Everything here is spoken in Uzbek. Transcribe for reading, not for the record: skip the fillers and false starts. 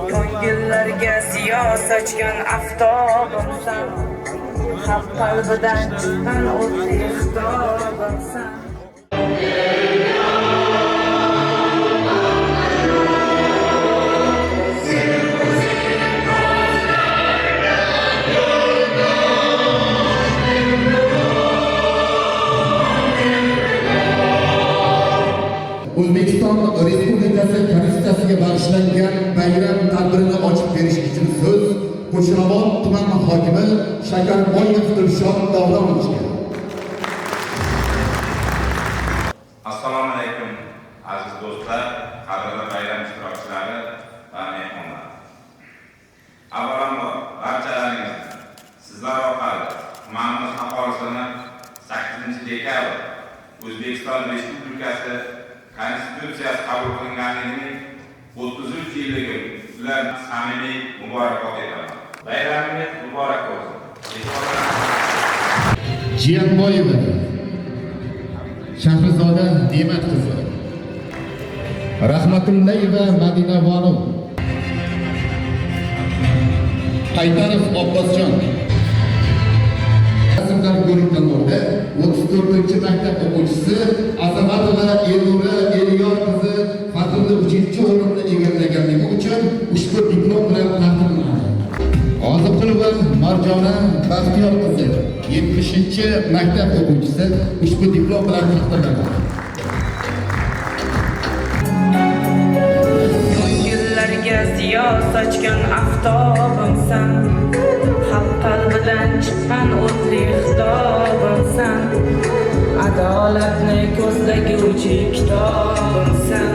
Ko'ngillarga ziyo sochgan aftobimsan, xalq qalbidan chiqqan o'tli xitobimsan. O'zbekiston Respublikasi Konstitutsiyasiga bag'ishlangan bayram tadbirini ochib berish uchun so'z Qo'shrabot tuman hokimi Shakarboyev Dilshod Davronovga. Assalomu alaykum aziz do'stlar, qadrli bayram ishtirokchilari va mehmonlar. Avvalambor barchalaringiz sizlar orqali tumanimiz aholisini 8-dekabr O'zbekiston Respublikasi Konstitutsiyasi qabul qilinganining 33-yilligi bilan samimiy muborakbod etaman. Bayramingiz muborak bo'lsin. Jiyanboyeva Shahrizoda Ne'mat qizi, Rahmatullayeva Madina Bonu, Haydarov Abbosjon Rasmlar ko'rik tanlovda 34-maktab o'quvchisi Azamatova Elnura Eliyor qizi faxrli 3-o'rinni egallaganligi uchun ushbu diplom bilan taqdirlanadi. Oziqulova Marjona Baxtiyor qizi 70-maktab o'quvchisi ushbu diplom bilan taqdirlanadi. Ko'ngillarga ziyo sochgan aftobimsan, xalq qalbidan chiqqan o'tli xitobimsan, adolatni ko'zlaguvchi kitobimsan.